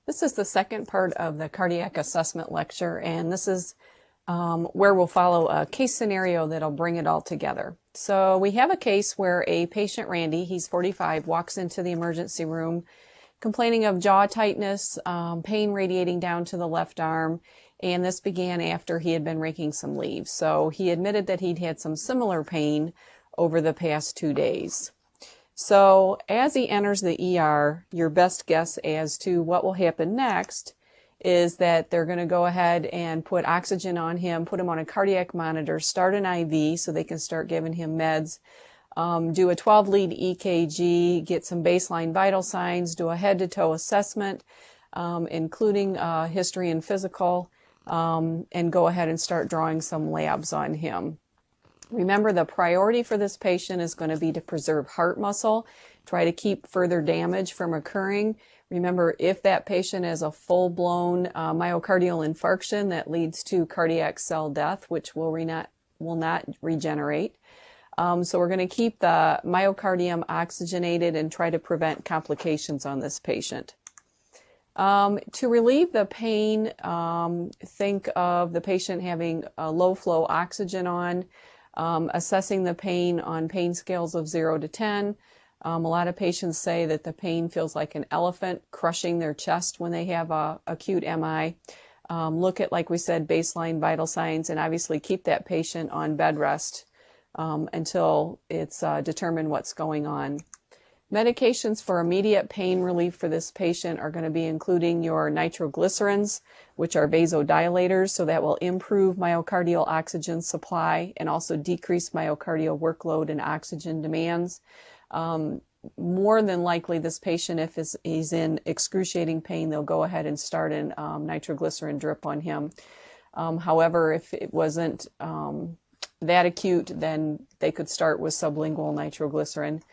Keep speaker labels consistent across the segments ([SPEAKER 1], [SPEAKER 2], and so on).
[SPEAKER 1] This is the second part of the cardiac assessment lecture, and this is where we'll follow a case scenario that'll bring it all together. So we have a case where a patient, Randy, he's 45, walks into the emergency room complaining of jaw tightness, pain radiating down to the left arm, and this began after he had been raking some leaves. So he admitted that he'd had some similar pain over the past 2 days. So as he enters the ER, your best guess as to what will happen next is that they're going to go ahead and put oxygen on him, put him on a cardiac monitor, start an IV so they can start giving him meds, do a 12-lead EKG, get some baseline vital signs, do a head-to-toe assessment, including history and physical, and go ahead and start drawing some labs on him. Remember, the priority for this patient is going to be to preserve heart muscle, try to keep further damage from occurring. Remember, if that patient has a full-blown myocardial infarction that leads to cardiac cell death, which will not regenerate. So we're going to keep the myocardium oxygenated and try to prevent complications on this patient. To relieve the pain, think of the patient having a low-flow oxygen on, assessing the pain on pain scales of 0 to 10. A lot of patients say that the pain feels like an elephant crushing their chest when they have a acute MI. Look at, like we said, baseline vital signs, and obviously keep that patient on bed rest until it's determined what's going on. Medications for immediate pain relief for this patient are going to be including your nitroglycerins, which are vasodilators, so that will improve myocardial oxygen supply and also decrease myocardial workload and oxygen demands. More than likely, this patient, if he's in excruciating pain, they'll go ahead and start an nitroglycerin drip on him. However, if it wasn't that acute, then they could start with sublingual nitroglycerin.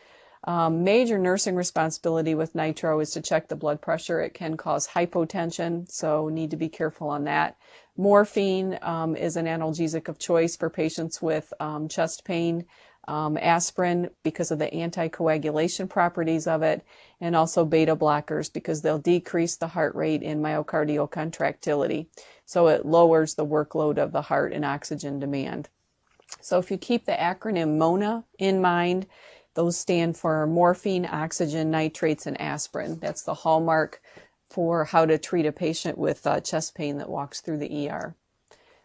[SPEAKER 1] Major nursing responsibility with nitro is to check the blood pressure. It can cause hypotension, so need to be careful on that. Morphine is an analgesic of choice for patients with chest pain. Aspirin because of the anticoagulation properties of it, and also beta blockers because they'll decrease the heart rate and myocardial contractility. So it lowers the workload of the heart and oxygen demand. So if you keep the acronym MONA in mind, those stand for morphine, oxygen, nitrates, and aspirin. That's the hallmark for how to treat a patient with chest pain that walks through the ER.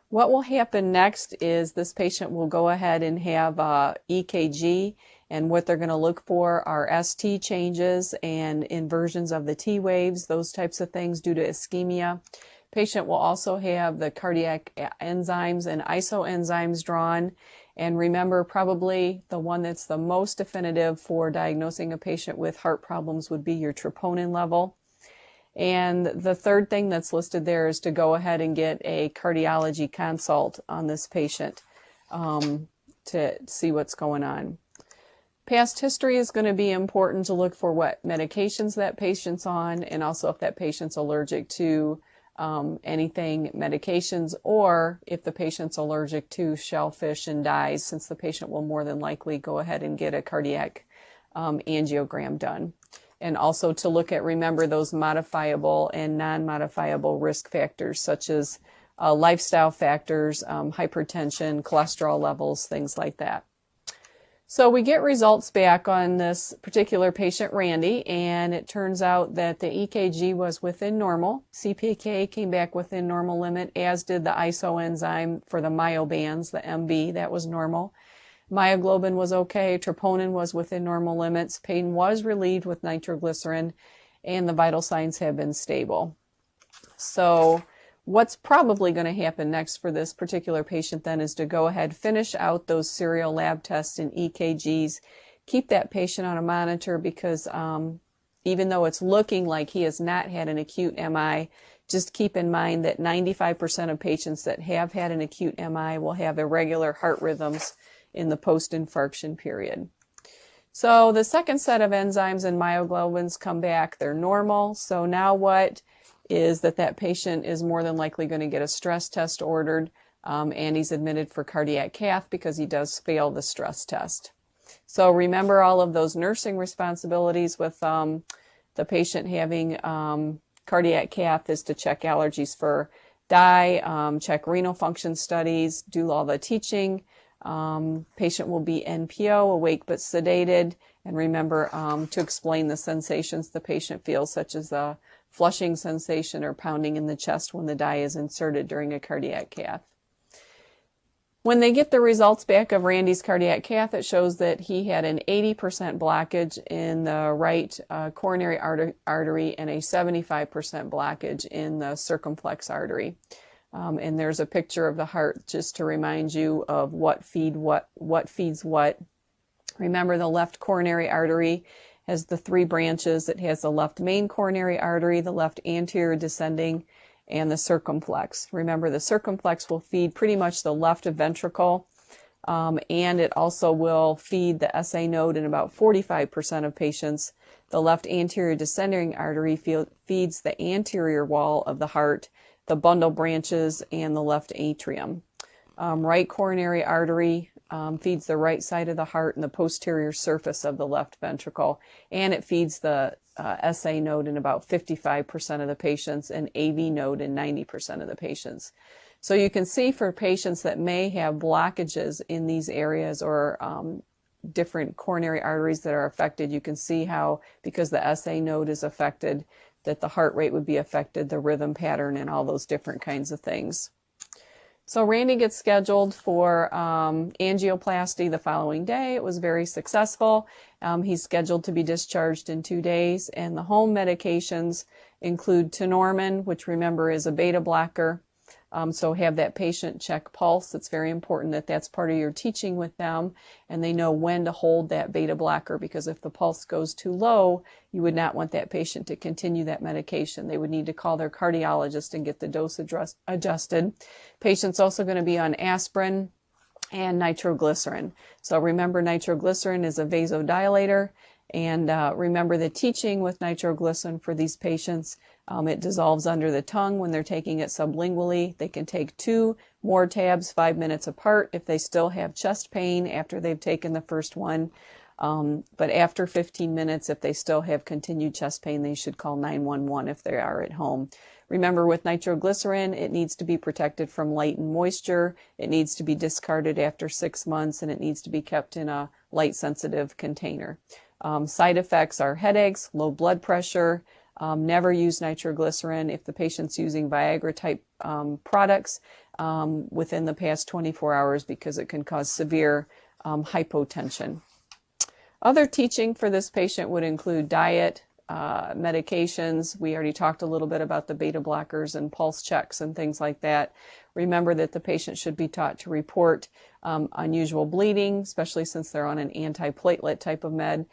[SPEAKER 1] What will happen next is this patient will go ahead and have EKG, and what they're going to look for are ST changes and inversions of the T waves, those types of things due to ischemia. Patient will also have the cardiac enzymes and isoenzymes drawn. And remember, probably the one that's the most definitive for diagnosing a patient with heart problems would be your troponin level. And the third thing that's listed there is to go ahead and get a cardiology consult on this patient to see what's going on. Past history is going to be important to look for what medications that patient's on, and also if that patient's allergic to anything, medications, or if the patient's allergic to shellfish and dyes, since the patient will more than likely go ahead and get a cardiac angiogram done. And also to look at, remember, those modifiable and non-modifiable risk factors, such as lifestyle factors, hypertension, cholesterol levels, things like that. So we get results back on this particular patient, Randy, and it turns out that the EKG was within normal. CPK came back within normal limit, as did the isoenzyme for the myobands, the MB, that was normal. Myoglobin was okay, troponin was within normal limits, pain was relieved with nitroglycerin, and the vital signs have been stable. So what's probably going to happen next for this particular patient then is to go ahead, finish out those serial lab tests and EKGs, keep that patient on a monitor because even though it's looking like he has not had an acute MI, just keep in mind that 95% of patients that have had an acute MI will have irregular heart rhythms in the post-infarction period. So the second set of enzymes and myoglobins come back, they're normal. So now what is that patient is more than likely going to get a stress test ordered, and he's admitted for cardiac cath because he does fail the stress test. So remember all of those nursing responsibilities with the patient having cardiac cath is to check allergies for dye, check renal function studies, do all the teaching. Patient will be NPO, awake but sedated, and remember to explain the sensations the patient feels, such as a flushing sensation or pounding in the chest when the dye is inserted during a cardiac cath. When they get the results back of Randy's cardiac cath, it shows that he had an 80% blockage in the right coronary artery and a 75% blockage in the circumflex artery. And there's a picture of the heart just to remind you of what feeds what. Remember, the left coronary artery has the three branches. It has the left main coronary artery, the left anterior descending, and the circumflex. Remember, the circumflex will feed pretty much the left ventricle, and it also will feed the SA node in about 45% of patients. The left anterior descending artery feeds the anterior wall of the heart, the bundle branches, and the left atrium. Right coronary artery feeds the right side of the heart and the posterior surface of the left ventricle, and it feeds the SA node in about 55% of the patients and AV node in 90% of the patients. So you can see for patients that may have blockages in these areas or different coronary arteries that are affected, you can see how, because the SA node is affected, that the heart rate would be affected, the rhythm pattern, and all those different kinds of things. So Randy gets scheduled for angioplasty the following day. It was very successful. He's scheduled to be discharged in 2 days, and the home medications include tenormin, which remember is a beta blocker. So have that patient check pulse. It's very important that that's part of your teaching with them, and they know when to hold that beta blocker, because if the pulse goes too low, you would not want that patient to continue that medication. They would need to call their cardiologist and get the dose adjusted. Patient's also going to be on aspirin and nitroglycerin. So remember, nitroglycerin is a vasodilator, and remember the teaching with nitroglycerin for these patients. It dissolves under the tongue when they're taking it sublingually. They can take 2 more tabs 5 minutes apart if they still have chest pain after they've taken the first one. But after 15 minutes, if they still have continued chest pain, they should call 911 if they are at home. Remember, with nitroglycerin, it needs to be protected from light and moisture. It needs to be discarded after 6 months, and it needs to be kept in a light-sensitive container. Side effects are headaches, low blood pressure. Never use nitroglycerin if the patient's using Viagra-type products within the past 24 hours, because it can cause severe hypotension. Other teaching for this patient would include diet, medications. We already talked a little bit about the beta blockers and pulse checks and things like that. Remember that the patient should be taught to report unusual bleeding, especially since they're on an antiplatelet type of med,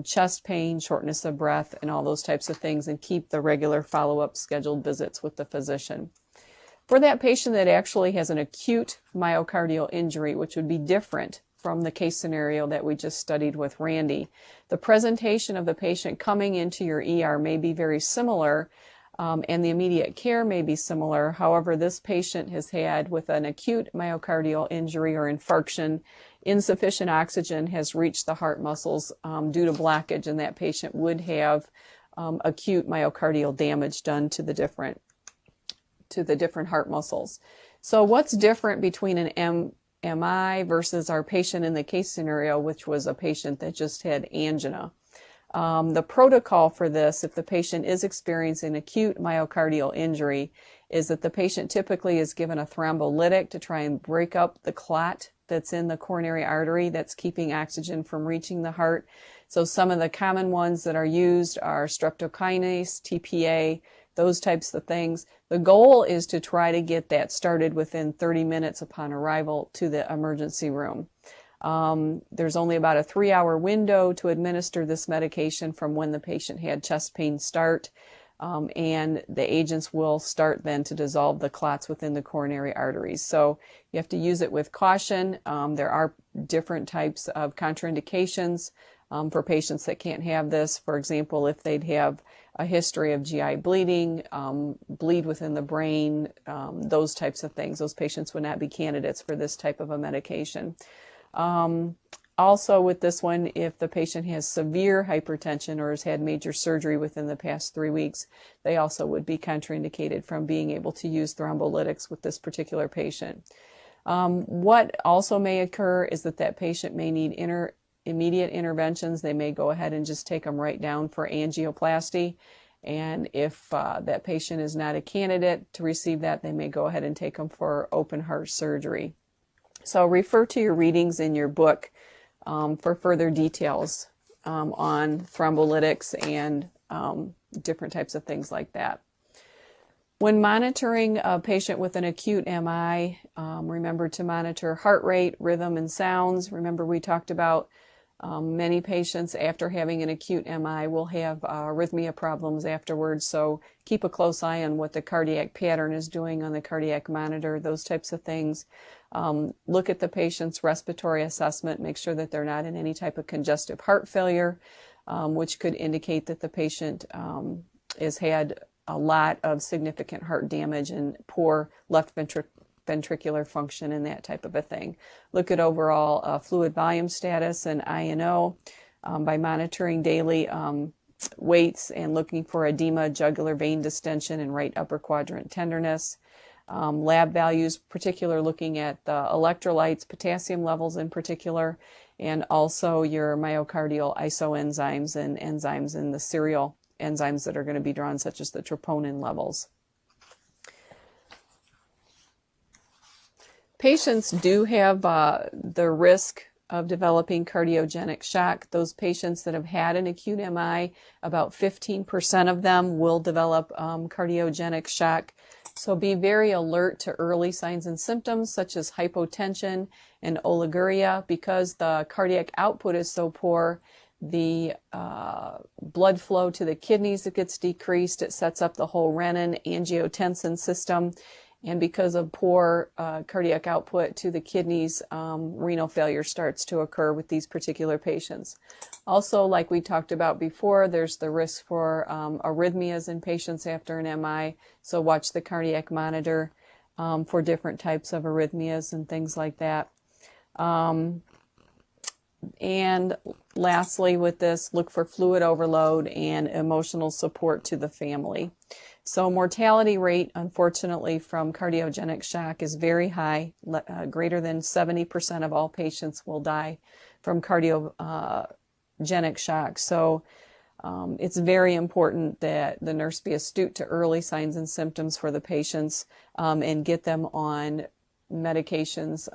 [SPEAKER 1] chest pain, shortness of breath, and all those types of things, and keep the regular follow-up scheduled visits with the physician. For that patient that actually has an acute myocardial injury, which would be different from the case scenario that we just studied with Randy, the presentation of the patient coming into your ER may be very similar, and the immediate care may be similar. However, this patient has had, with an acute myocardial injury or infarction, insufficient oxygen has reached the heart muscles due to blockage, and that patient would have acute myocardial damage done to the different heart muscles. So what's different between an MI versus our patient in the case scenario, which was a patient that just had angina? The protocol for this, if the patient is experiencing acute myocardial injury, is that the patient typically is given a thrombolytic to try and break up the clot that's in the coronary artery that's keeping oxygen from reaching the heart. So some of the common ones that are used are streptokinase, TPA, those types of things. The goal is to try to get that started within 30 minutes upon arrival to the emergency room. There's only about a 3-hour window to administer this medication from when the patient had chest pain start, and the agents will start then to dissolve the clots within the coronary arteries. So you have to use it with caution. There are different types of contraindications for patients that can't have this. For example, if they'd have a history of GI bleeding, bleed within the brain, those types of things, those patients would not be candidates for this type of a medication. Also with this one, if the patient has severe hypertension or has had major surgery within the past 3 weeks, they also would be contraindicated from being able to use thrombolytics with this particular patient. What also may occur is that that patient may need immediate interventions. They may go ahead and just take them right down for angioplasty. And if that patient is not a candidate to receive that, they may go ahead and take them for open heart surgery. So refer to your readings in your book for further details on thrombolytics and different types of things like that. When monitoring a patient with an acute MI, remember to monitor heart rate, rhythm, and sounds. Remember we talked about many patients after having an acute MI will have arrhythmia problems afterwards, so keep a close eye on what the cardiac pattern is doing on the cardiac monitor, those types of things. Look at the patient's respiratory assessment, make sure that they're not in any type of congestive heart failure, which could indicate that the patient has had a lot of significant heart damage and poor left ventricular function and that type of a thing. Look at overall fluid volume status and INO by monitoring daily weights and looking for edema, jugular vein distension, and right upper quadrant tenderness. Lab values, particular looking at the electrolytes, potassium levels in particular, and also your myocardial isoenzymes and enzymes in the serial enzymes that are going to be drawn, such as the troponin levels. Patients do have the risk of developing cardiogenic shock. Those patients that have had an acute MI, about 15% of them will develop cardiogenic shock. So be very alert to early signs and symptoms such as hypotension and oliguria. Because the cardiac output is so poor, the blood flow to the kidneys that gets decreased. It sets up the whole renin-angiotensin system. And because of poor cardiac output to the kidneys, renal failure starts to occur with these particular patients. Also, like we talked about before, there's the risk for arrhythmias in patients after an MI. So watch the cardiac monitor for different types of arrhythmias and things like that. And lastly with this, look for fluid overload and emotional support to the family. So mortality rate, unfortunately, from cardiogenic shock is very high. Greater than 70% of all patients will die from cardiogenic shock. So it's very important that the nurse be astute to early signs and symptoms for the patients and get them on medications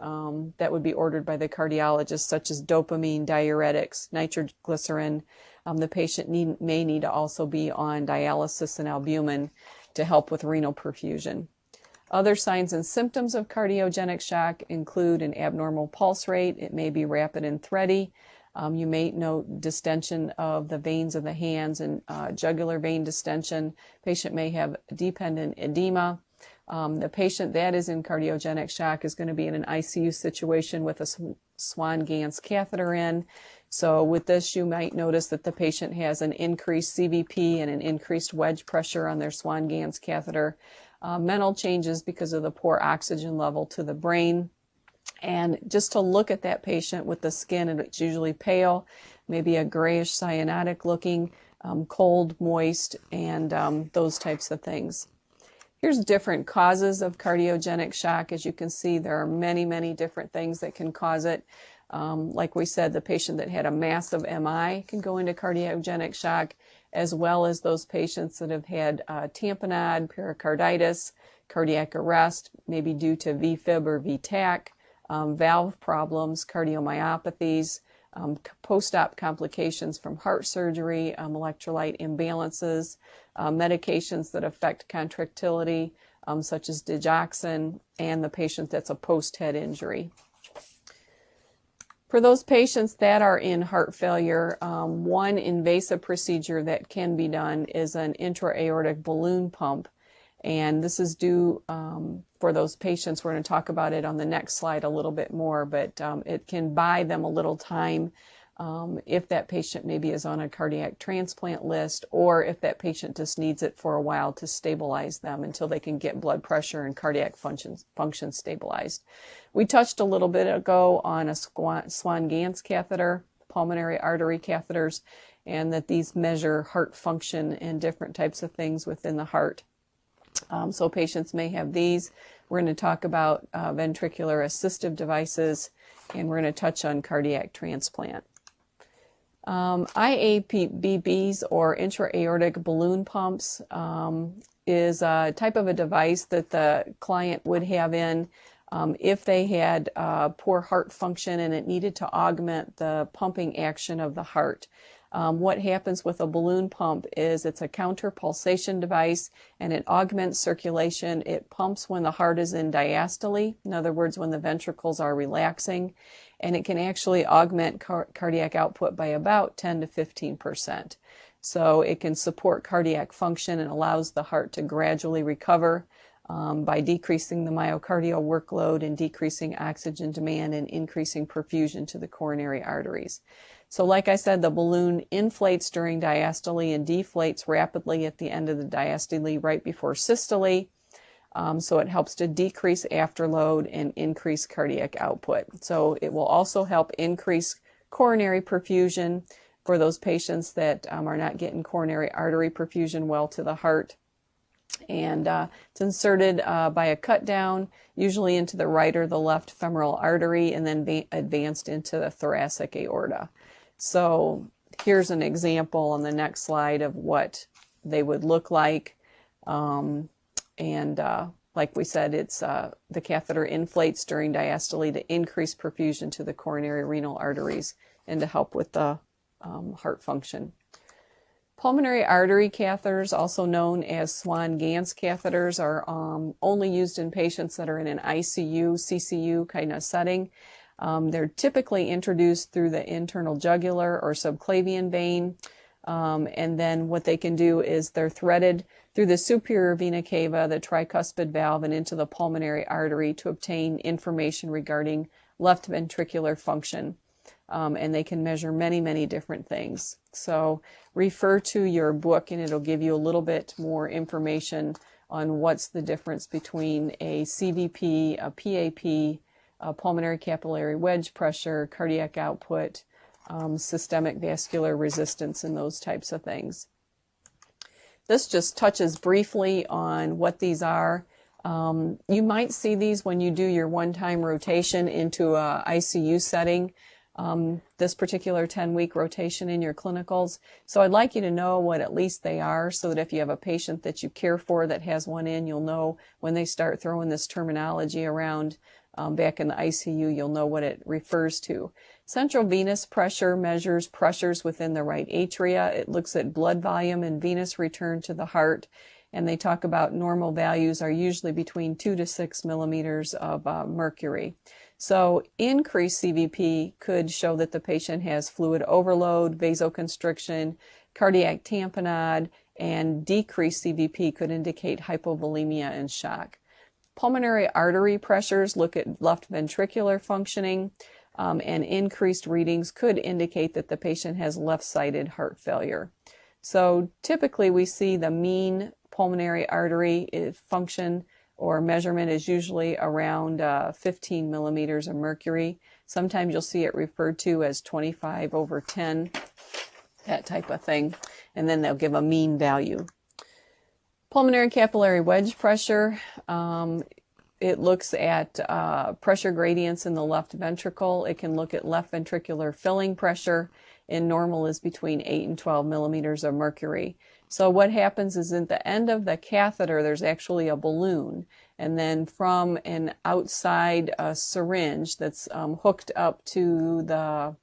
[SPEAKER 1] that would be ordered by the cardiologist, such as dopamine, diuretics, nitroglycerin. The patient may need to also be on dialysis and albumin to help with renal perfusion. Other signs and symptoms of cardiogenic shock include an abnormal pulse rate. It may be rapid and thready. You may note distension of the veins of the hands and jugular vein distension. Patient may have dependent edema. The patient that is in cardiogenic shock is going to be in an ICU situation with a Swan-Ganz catheter in. So with this, you might notice that the patient has an increased CVP and an increased wedge pressure on their Swan-Ganz catheter. Mental changes because of the poor oxygen level to the brain. And just to look at that patient with the skin, it's usually pale, maybe a grayish cyanotic looking, cold, moist, and those types of things. Here's different causes of cardiogenic shock. As you can see, there are many, many different things that can cause it. Like we said, the patient that had a massive MI can go into cardiogenic shock, as well as those patients that have had tamponade, pericarditis, cardiac arrest, maybe due to VFib or VTAC, valve problems, cardiomyopathies, post-op complications from heart surgery, electrolyte imbalances, medications that affect contractility, such as digoxin, and the patient that's a post-head injury. For those patients that are in heart failure, one invasive procedure that can be done is an intra-aortic balloon pump. And this is due for those patients. We're going to talk about it on the next slide a little bit more, but it can buy them a little time if that patient maybe is on a cardiac transplant list, or if that patient just needs it for a while to stabilize them until they can get blood pressure and cardiac function stabilized. We touched a little bit ago on a Swan-Ganz catheter, pulmonary artery catheters, and that these measure heart function and different types of things within the heart. So patients may have these. We're going to talk about ventricular assistive devices, and we're going to touch on cardiac transplant. IABBs, or intra-aortic balloon pumps, is a type of a device that the client would have in if they had poor heart function and it needed to augment the pumping action of the heart. What happens with a balloon pump is it's a counter pulsation device, and it augments circulation. It pumps when the heart is in diastole, in other words, when the ventricles are relaxing, and it can actually augment cardiac output by about 10 to 15%. So it can support cardiac function and allows the heart to gradually recover by decreasing the myocardial workload and decreasing oxygen demand and increasing perfusion to the coronary arteries. So like I said, the balloon inflates during diastole and deflates rapidly at the end of the diastole right before systole. So it helps to decrease afterload and increase cardiac output. So it will also help increase coronary perfusion for those patients that are not getting coronary artery perfusion well to the heart. And it's inserted by a cut down, usually into the right or the left femoral artery, and then advanced into the thoracic aorta. So here's an example on the next slide of what they would look like. Like we said, it's the catheter inflates during diastole to increase perfusion to the coronary renal arteries and to help with the heart function. Pulmonary artery catheters, also known as Swan-Ganz catheters, are only used in patients that are in an ICU, CCU kind of setting. They're typically introduced through the internal jugular or subclavian vein, and then what they can do is they're threaded through the superior vena cava, the tricuspid valve, and into the pulmonary artery to obtain information regarding left ventricular function. And they can measure many, many different things. So refer to your book and it'll give you a little bit more information on what's the difference between a CVP, a PAP, pulmonary capillary wedge pressure, cardiac output, systemic vascular resistance, and those types of things. This just touches briefly on what these are. You might see these when you do your one-time rotation into a ICU setting, this particular 10-week rotation in your clinicals. So I'd like you to know what at least they are, so that if you have a patient that you care for that has one in, you'll know when they start throwing this terminology around back in the ICU, you'll know what it refers to. Central venous pressure measures pressures within the right atria. It looks at blood volume and venous return to the heart. And they talk about normal values are usually between 2 to 6 millimeters of mercury. So increased CVP could show that the patient has fluid overload, vasoconstriction, cardiac tamponade, and decreased CVP could indicate hypovolemia and shock. Pulmonary artery pressures look at left ventricular functioning, and increased readings could indicate that the patient has left-sided heart failure. So typically we see the mean pulmonary artery function or measurement is usually around 15 millimeters of mercury. Sometimes you'll see it referred to as 25/10, that type of thing, and then they'll give a mean value. Pulmonary capillary wedge pressure, it looks at pressure gradients in the left ventricle. It can look at left ventricular filling pressure, and normal is between 8 and 12 millimeters of mercury. So what happens is at the end of the catheter, there's actually a balloon, and then from an outside syringe that's hooked up to the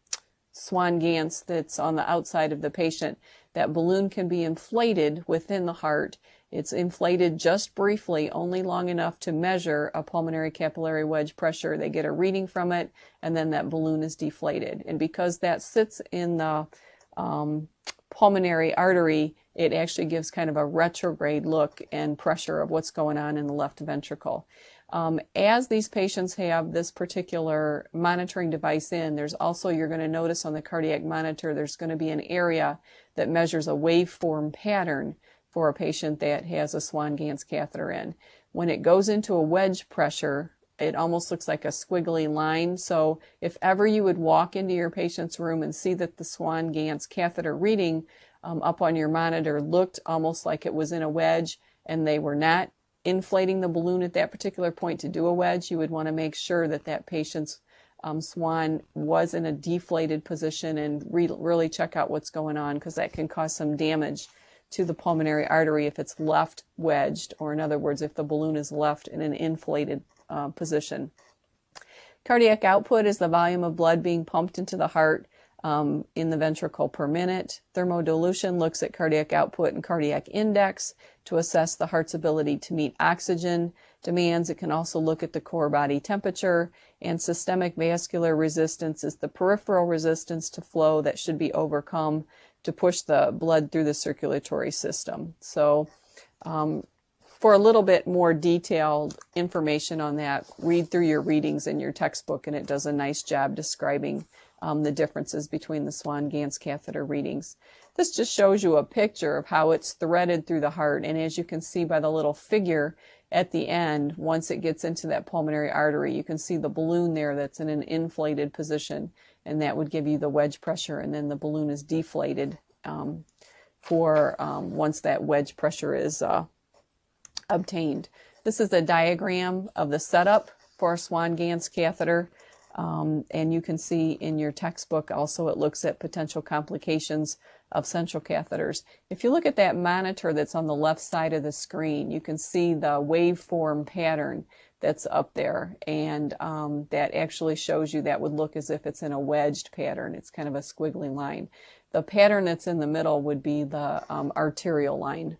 [SPEAKER 1] Swan-Ganz that's on the outside of the patient, that balloon can be inflated within the heart. It's inflated just briefly, only long enough to measure a pulmonary capillary wedge pressure. They get a reading from it, and then that balloon is deflated. And because that sits in the pulmonary artery, it actually gives kind of a retrograde look and pressure of what's going on in the left ventricle. As these patients have this particular monitoring device in, there's also, you're going to notice on the cardiac monitor, there's going to be an area that measures a waveform pattern for a patient that has a Swan-Ganz catheter in. When it goes into a wedge pressure, it almost looks like a squiggly line. So if ever you would walk into your patient's room and see that the Swan-Ganz catheter reading up on your monitor looked almost like it was in a wedge and they were not inflating the balloon at that particular point to do a wedge, you would want to make sure that that patient's swan was in a deflated position and really check out what's going on, because that can cause some damage to the pulmonary artery if it's left wedged, or in other words, if the balloon is left in an inflated position. Cardiac output is the volume of blood being pumped into the heart in the ventricle per minute. Thermodilution looks at cardiac output and cardiac index to assess the heart's ability to meet oxygen demands. It can also look at the core body temperature. And systemic vascular resistance is the peripheral resistance to flow that should be overcome to push the blood through the circulatory system. So for a little bit more detailed information on that, read through your readings in your textbook, and it does a nice job describing the differences between the Swan-Ganz catheter readings. This just shows you a picture of how it's threaded through the heart, and as you can see by the little figure at the end, once it gets into that pulmonary artery, you can see the balloon there that's in an inflated position, and that would give you the wedge pressure, and then the balloon is deflated once that wedge pressure is obtained. This is a diagram of the setup for a Swan-Ganz catheter. And you can see in your textbook also it looks at potential complications of central catheters. If you look at that monitor that's on the left side of the screen, you can see the waveform pattern that's up there, and that actually shows you that would look as if it's in a wedged pattern. It's kind of a squiggly line. The pattern that's in the middle would be the arterial line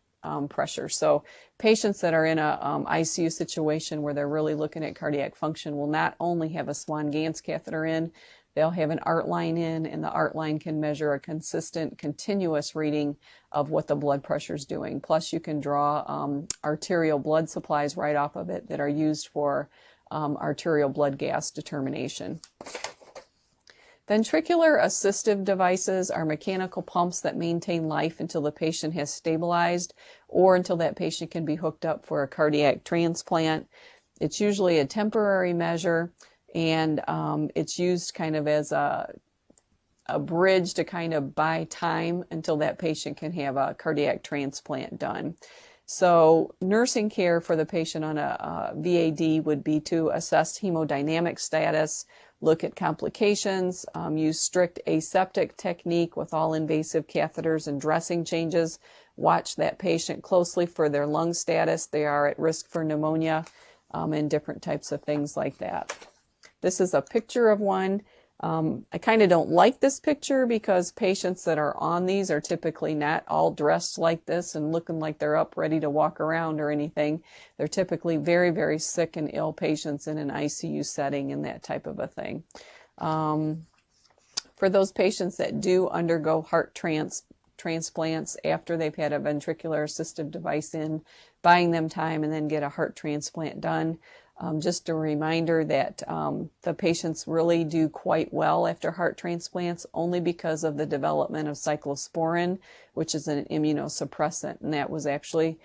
[SPEAKER 1] pressure. So patients that are in a ICU situation where they're really looking at cardiac function will not only have a Swan-Ganz catheter in, they'll have an art line in, and the art line can measure a consistent, continuous reading of what the blood pressure is doing. Plus you can draw arterial blood supplies right off of it that are used for arterial blood gas determination. Ventricular assistive devices are mechanical pumps that maintain life until the patient has stabilized or until that patient can be hooked up for a cardiac transplant. It's usually a temporary measure, and it's used kind of as a bridge to kind of buy time until that patient can have a cardiac transplant done. So nursing care for the patient on a VAD would be to assess hemodynamic status, look at complications, use strict aseptic technique with all invasive catheters and dressing changes, watch that patient closely for their lung status. They are at risk for pneumonia and different types of things like that. This is a picture of one. I kind of don't like this picture because patients that are on these are typically not all dressed like this and looking like they're up ready to walk around or anything. They're typically very, very sick and ill patients in an ICU setting and that type of a thing. For those patients that do undergo heart transplants after they've had a ventricular assistive device in, buying them time and then get a heart transplant done. Just a reminder that the patients really do quite well after heart transplants only because of the development of cyclosporin, which is an immunosuppressant, and that was actually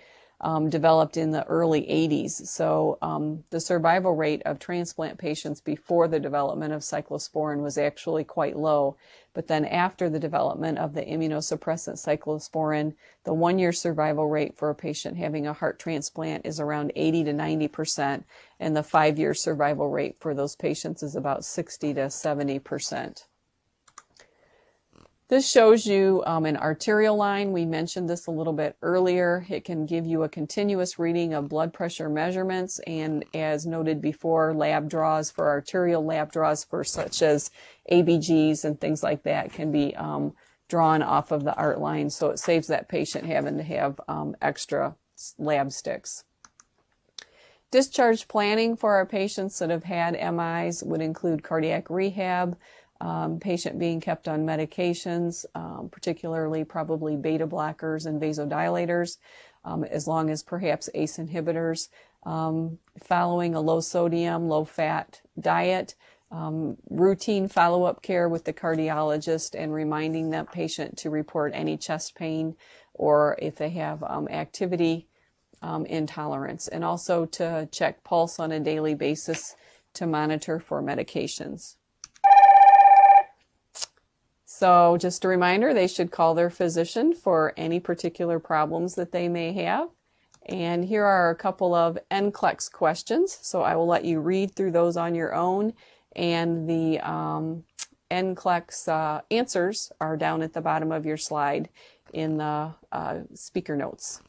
[SPEAKER 1] developed in the early 80s. So the survival rate of transplant patients before the development of cyclosporin was actually quite low. But then after the development of the immunosuppressant cyclosporin, the 1-year survival rate for a patient having a heart transplant is around 80 to 90%, and the 5-year survival rate for those patients is about 60 to 70%. This shows you an arterial line. We mentioned this a little bit earlier. It can give you a continuous reading of blood pressure measurements, and as noted before, lab draws for arterial lab draws for such as ABGs and things like that can be drawn off of the art line, so it saves that patient having to have extra lab sticks. Discharge planning for our patients that have had MIs would include cardiac rehab, patient being kept on medications, particularly probably beta blockers and vasodilators, as long as perhaps ACE inhibitors, following a low sodium, low fat diet, routine follow-up care with the cardiologist, and reminding that patient to report any chest pain or if they have activity intolerance, and also to check pulse on a daily basis to monitor for medications. So just a reminder, they should call their physician for any particular problems that they may have. And here are a couple of NCLEX questions. So I will let you read through those on your own. And the NCLEX answers are down at the bottom of your slide in the speaker notes.